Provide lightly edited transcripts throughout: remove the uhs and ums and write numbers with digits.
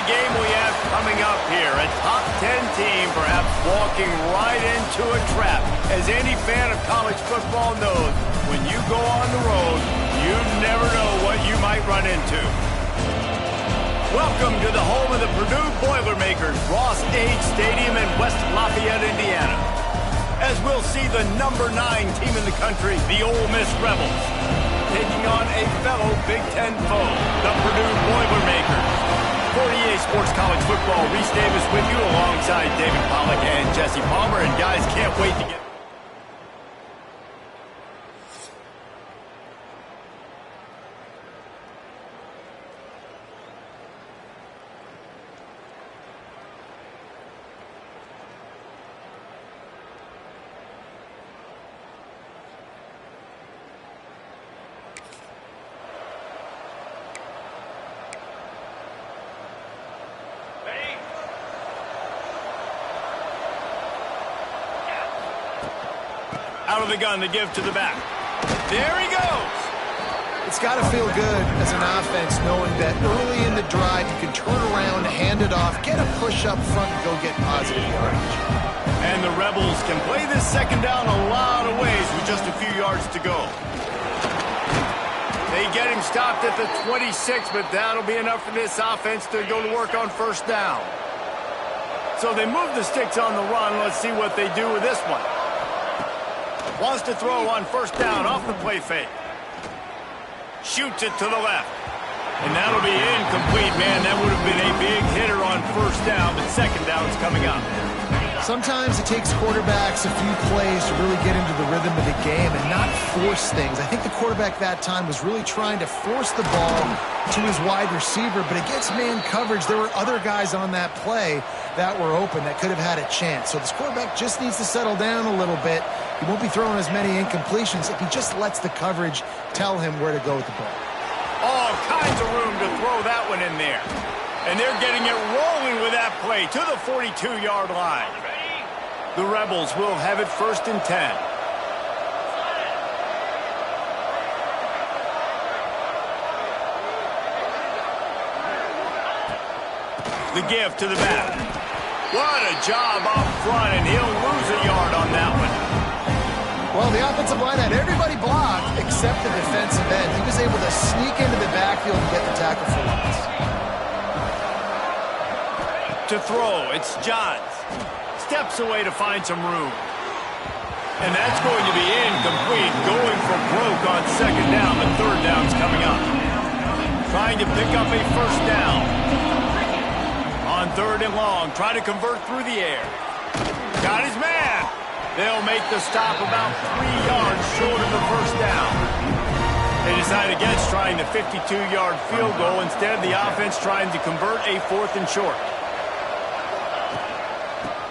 the game we have coming up here. A top 10 team perhaps walking right into a trap. As any fan of college football knows, when you go on the road, you never know what you might run into. Welcome to the home of the Purdue Boilermakers, Ross Age Stadium in West Lafayette, Indiana. As we'll see the number 9 team in the country, the Ole Miss Rebels, taking on a fellow Big Ten foe, the Purdue Boilermakers. For EA Sports College Football, Reese Davis with you alongside David Pollack and Jesse Palmer. And guys, can't wait to get... Out of the gun to give to the back. There he goes. It's got to feel good as an offense knowing that early in the drive you can turn around, hand it off, get a push up front, and go get positive yardage. And the Rebels can play this second down a lot of ways with just a few yards to go. They get him stopped at the 26, but that'll be enough for this offense to go to work on first down. So they move the sticks on the run. Let's see what they do with this one. Wants to throw on first down off the play fake. Shoots it to the left. And that'll be incomplete, man. That would have been a big hitter on first down, but second down's coming up. Sometimes it takes quarterbacks a few plays to really get into the rhythm of the game and not force things. I think the quarterback that time was really trying to force the ball to his wide receiver, but against man coverage, there were other guys on that play that were open that could have had a chance. So this quarterback just needs to settle down a little bit. He won't be throwing as many incompletions if he just lets the coverage tell him where to go with the ball. All kinds of room to throw that one in there. And they're getting it rolling with that play to the 42-yard line. The Rebels will have it first and 10. The give to the back. What a job up front, and he'll lose a yard on that one. Well, the offensive line had everybody blocked except the defensive end. He was able to sneak into the backfield and get the tackle for once. To throw, it's Johns. Steps away to find some room. And that's going to be incomplete. Going for broke on second down. The third down's coming up. Trying to pick up a first down. On third and long, try to convert through the air. Got his man. They'll make the stop about 3 yards short of the first down. They decide against trying the 52-yard field goal. Instead, the offense trying to convert a fourth and short.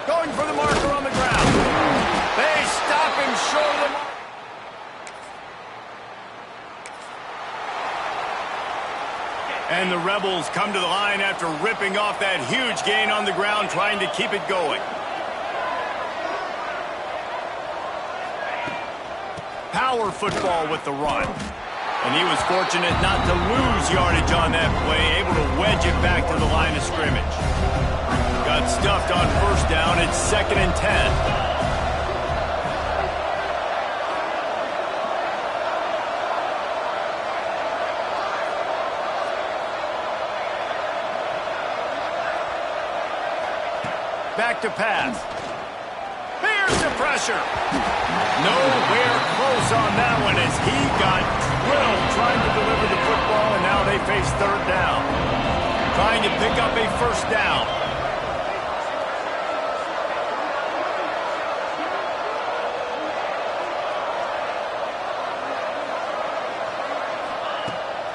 Going for the marker on the ground. They stop him short of the mark. And the Rebels come to the line after ripping off that huge gain on the ground, trying to keep it going. Power football with the run. And he was fortunate not to lose yardage on that play, able to wedge it back to the line of scrimmage. Got stuffed on first down. It's second and 10. Back to pass. Here's the pressure. Nowhere close on that one as he got drilled trying to deliver the football, and now they face third down. Trying to pick up a first down.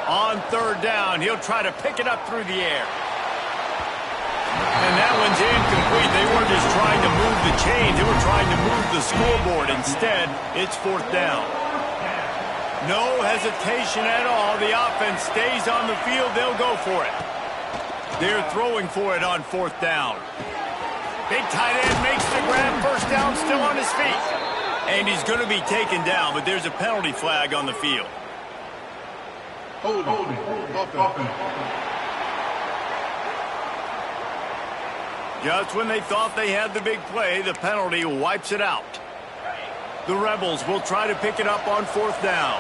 On third down, he'll try to pick it up through the air. And that one's incomplete. They weren't just trying to move the chains. They were trying to move the scoreboard. Instead, it's fourth down. No hesitation at all. The offense stays on the field. They'll go for it. They're throwing for it on fourth down. Big tight end makes the grab. First down, still on his feet. And he's going to be taken down, but there's a penalty flag on the field. Just when they thought they had the big play, the penalty wipes it out. The Rebels will try to pick it up on 4th down.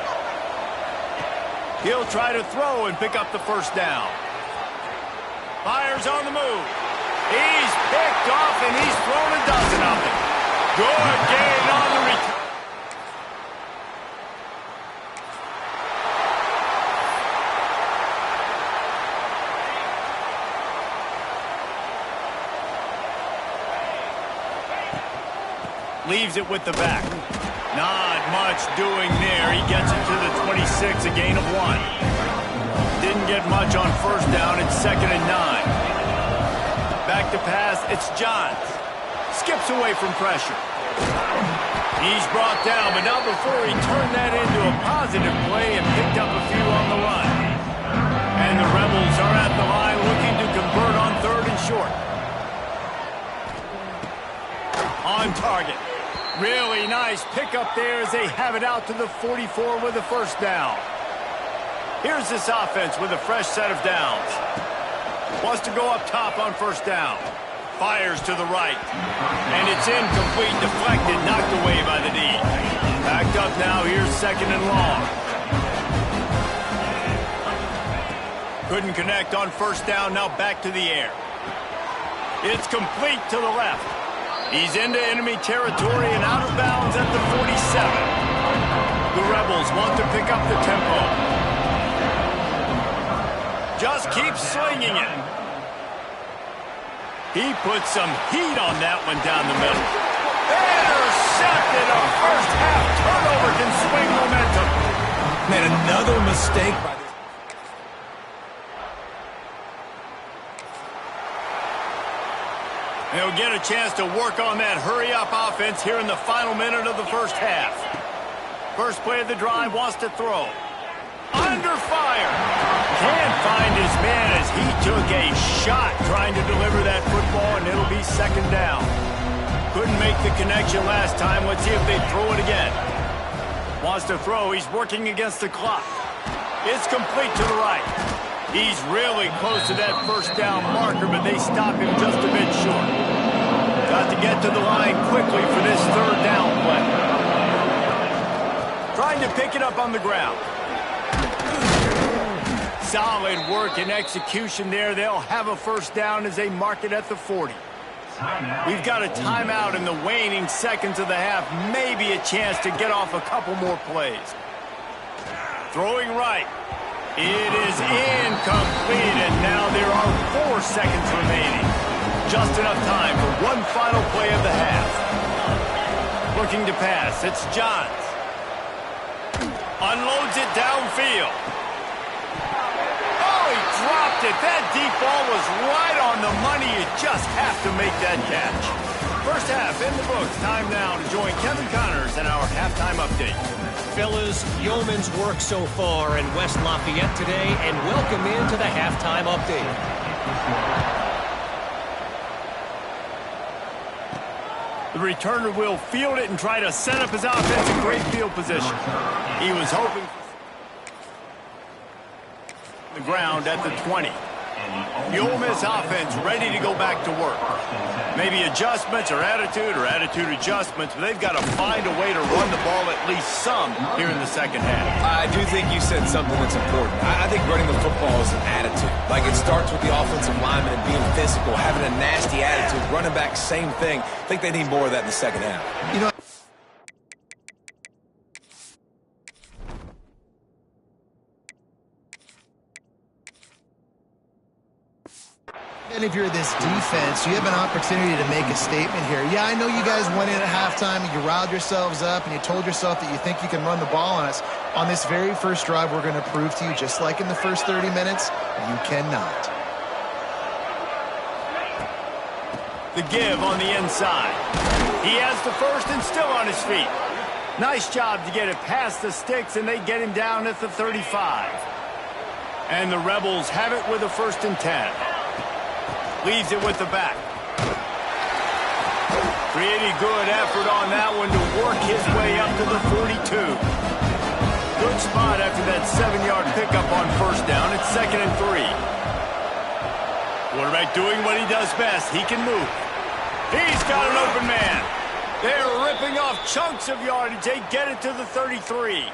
He'll try to throw and pick up the first down. Fires on the move. He's picked off and he's thrown a dozen of them. Good gain on the return. Leaves it with the back. Not much doing there. He gets it to the 26, a gain of 1. Didn't get much on 1st down. It's 2nd and 9. Back to pass. It's Johns. Skips away from pressure. He's brought down, but not before he turned that into a positive play and picked up a few on the run. And the Rebels are at the line looking to convert on 3rd and short. On target. Really nice pickup there as they have it out to the 44 with a first down. Here's this offense with a fresh set of downs. Wants to go up top on 1st down. Fires to the right. And it's incomplete, deflected, knocked away by the D. Backed up now, here's 2nd and long. Couldn't connect on 1st down, now back to the air. It's complete to the left. He's into enemy territory and out of bounds at the 47. The Rebels want to pick up the tempo. Just keeps slinging it. He put some heat on that one down the middle. Intercepted. A first half turnover can swing momentum. Man, another mistake by this. They'll get a chance to work on that hurry-up offense here in the final minute of the first half. First play of the drive, wants to throw. Under fire. Can't find his man as he took a shot trying to deliver that football, and it'll be 2nd down. Couldn't make the connection last time. Let's see if they throw it again. Wants to throw. He's working against the clock. It's complete to the right. He's really close to that first down marker, but they stop him just a bit short. Got to get to the line quickly for this 3rd down play. Trying to pick it up on the ground. Solid work and execution there. They'll have a first down as they mark it at the 40. We've got a timeout in the waning seconds of the half. Maybe a chance to get off a couple more plays. Throwing right. It is incomplete, and now there are 4 seconds remaining. Just enough time for one final play of the half. Looking to pass. It's Johns. Unloads it downfield. Oh, he dropped it. That deep ball was right on the money. You just have to make that catch. First half in the books. Time now to join Kevin Connors in our halftime update. Fellas, yeoman's work so far in West Lafayette today, and welcome into the halftime update. The returner will field it and try to set up his offense in great field position. He was hoping for the ground at the 20. The Ole Miss offense ready to go back to work. Maybe adjustments or attitude adjustments, but they've got to find a way to run the ball at least some here in the second half. I do think you said something that's important. I think running the football is an attitude. Like, it starts with the offensive lineman and being physical, having a nasty attitude. Running back, same thing. I think they need more of that in the second half. You know, and if you're this defense, you have an opportunity to make a statement here. Yeah, I know you guys went in at halftime and you riled yourselves up and you told yourself that you think you can run the ball on us. On this very first drive, we're going to prove to you, just like in the first 30 minutes, you cannot. The give on the inside. He has the first and still on his feet. Nice job to get it past the sticks, and they get him down at the 35. And the Rebels have it with a 1st and 10. Leaves it with the back. Pretty good effort on that one to work his way up to the 42. Good spot after that 7-yard pickup on 1st down. It's 2nd and 3. Quarterback doing what he does best. He can move. He's got an open man. They're ripping off chunks of yardage. They get it to the 33.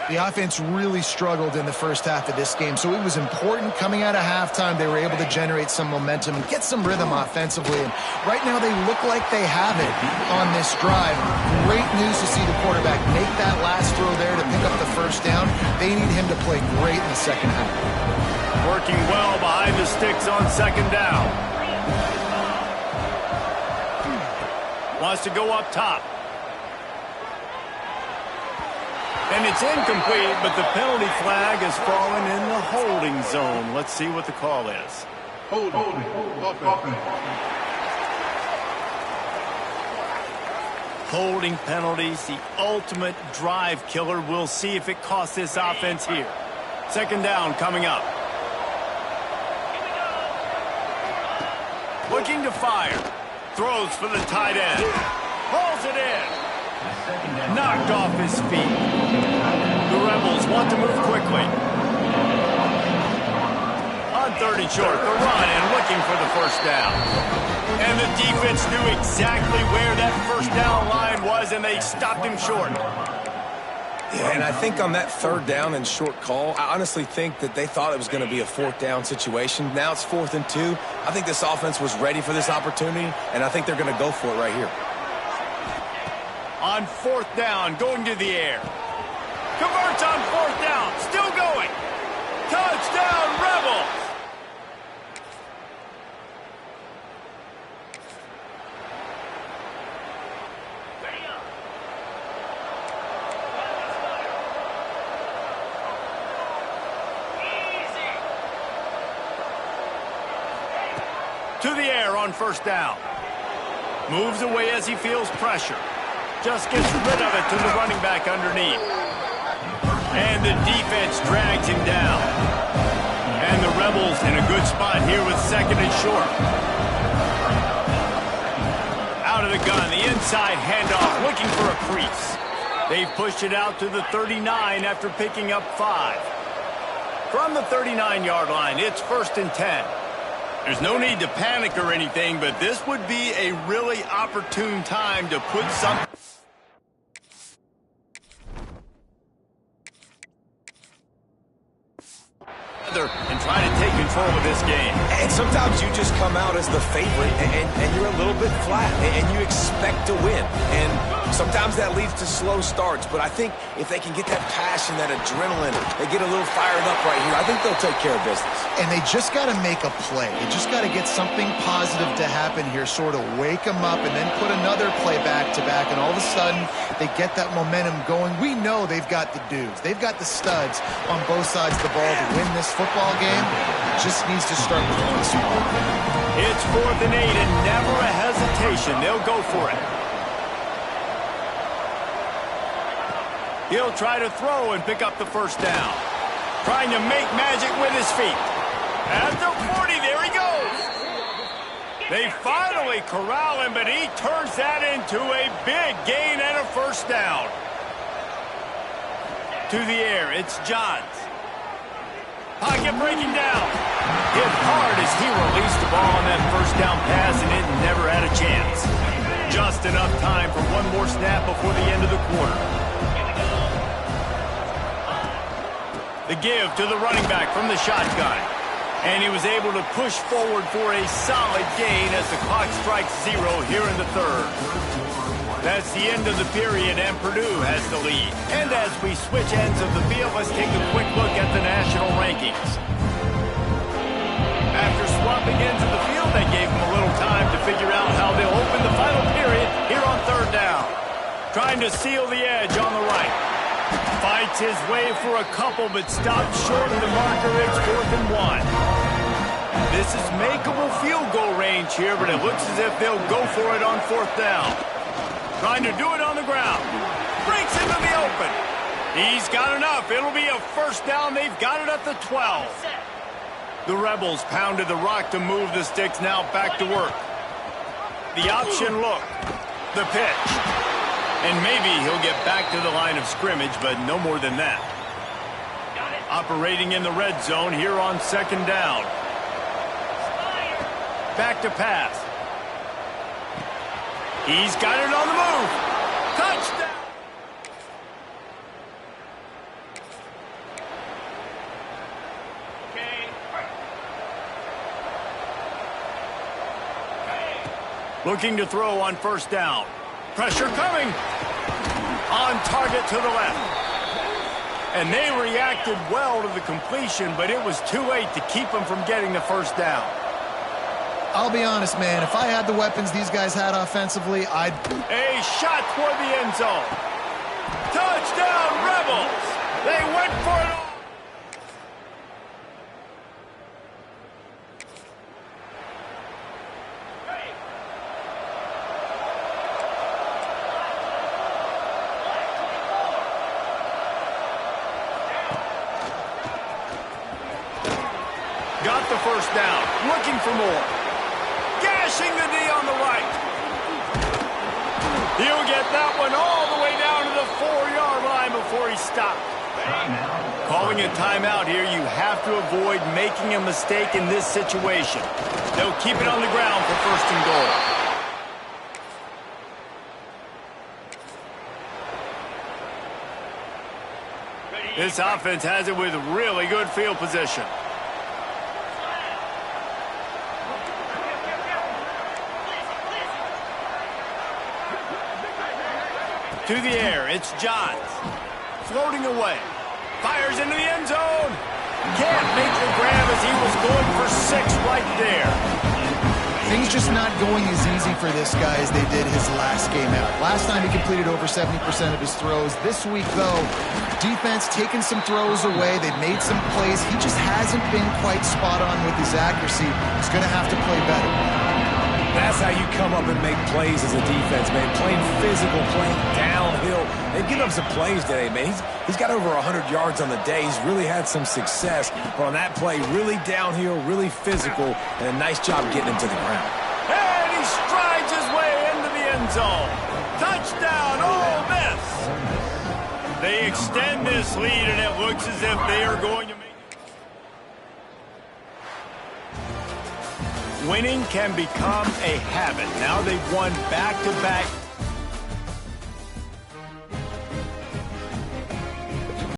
The offense really struggled in the first half of this game, so it was important coming out of halftime. They were able to generate some momentum and get some rhythm offensively. And right now they look like they have it on this drive. Great news to see the quarterback make that last throw there to pick up the first down. They need him to play great in the second half. Working well behind the sticks on second down. Wants to go up top. And it's incomplete, but the penalty flag has fallen in the holding zone. Let's see what the call is. Holding penalties, the ultimate drive killer. We'll see if it costs this offense here. Second down coming up. Looking to fire. Throws for the tight end. Hauls it in. Knocked off his feet. The Rebels want to move quickly. On 3rd and short, the run and looking for the first down. And the defense knew exactly where that first down line was, and they stopped him short. Yeah, and I think on that 3rd down and short call, I honestly think that they thought it was going to be a 4th down situation. Now it's 4th and 2. I think this offense was ready for this opportunity, and I think they're going to go for it right here. On 4th down, going to the air. Converts on 4th down, still going. Touchdown, Rebels! To the air on 1st down. Moves away as he feels pressure. Just gets rid of it to the running back underneath. And the defense drags him down. And the Rebels in a good spot here with 2nd and short. Out of the gun, the inside handoff, looking for a crease. They've pushed it out to the 39 after picking up 5. From the 39-yard line, it's 1st and 10. There's no need to panic or anything, but this would be a really opportune time to put something and try to take control of this game. And sometimes you just come out as the favorite, and you're a little bit flat, and you expect to win. And sometimes that leads to slow starts, but I think if they can get that passion, that adrenaline, they get a little fired up right here, I think they'll take care of business. And they just got to make a play. They just got to get something positive to happen here, sort of wake them up, and then put another play back-to-back, and all of a sudden they get that momentum going. We know they've got the dudes. They've got the studs on both sides of the ball to win this football game. It just needs to start with this one. It's 4th and 8 and never a hesitation. They'll go for it. He'll try to throw and pick up the first down. Trying to make magic with his feet. At the 40, there he goes. They finally corral him, but he turns that into a big gain and a first down. To the air, it's Johns. Pocket breaking down. Hit hard as he released the ball on that first down pass, and it never had a chance. Just enough time for one more snap before the end of the quarter. The give to the running back from the shotgun. And he was able to push forward for a solid gain as the clock strikes 0 here in the 3rd. That's the end of the period, and Purdue has the lead. And as we switch ends of the field, let's take a quick look at the national rankings. After swapping ends of the field, they gave them a little time to figure out how they'll open the final period here on 3rd down. Trying to seal the edge on the right. Fights his way for a couple, but stops short of the marker. It's 4th and 1. This is makeable field goal range here, but it looks as if they'll go for it on 4th down. Trying to do it on the ground. Breaks into the open. He's got enough. It'll be a first down. They've got it at the 12. The Rebels pounded the rock to move the sticks. Now back to work. The option look. The pitch. And maybe he'll get back to the line of scrimmage, but no more than that. Operating in the red zone here on 2nd down. Back to pass. He's got it on the move. Touchdown. Looking to throw on first down. Pressure coming. On target to the left. And they reacted well to the completion, but it was too late to keep them from getting the first down. I'll be honest, man. If I had the weapons these guys had offensively, I'd... A shot toward the end zone. Touchdown, Rebels. They went for it all. Got the first down. Looking for more. Gashing the D on the right. He'll get that one all the way down to the 4-yard line before he stopped. Calling a timeout here, you have to avoid making a mistake in this situation. They'll keep it on the ground for first and goal. This offense has it with really good field position. To the air, it's Johns. Floating away. Fires into the end zone. Can't make the grab as he was going for 6 right there. Things just not going as easy for this guy as they did his last game out. Last time he completed over 70% of his throws. This week, though, defense taking some throws away. They've made some plays. He just hasn't been quite spot on with his accuracy. He's going to have to play better. That's how you come up and make plays as a defense, man. Playing physical, playing downhill. They've given up some plays today, man. He's got over 100 yards on the day. He's really had some success. But on that play, really downhill, really physical, and a nice job getting him to the ground. And he strides his way into the end zone. Touchdown, Ole Miss. They extend this lead, and it looks as if they are going to make it. Winning can become a habit. Now they've won back-to-back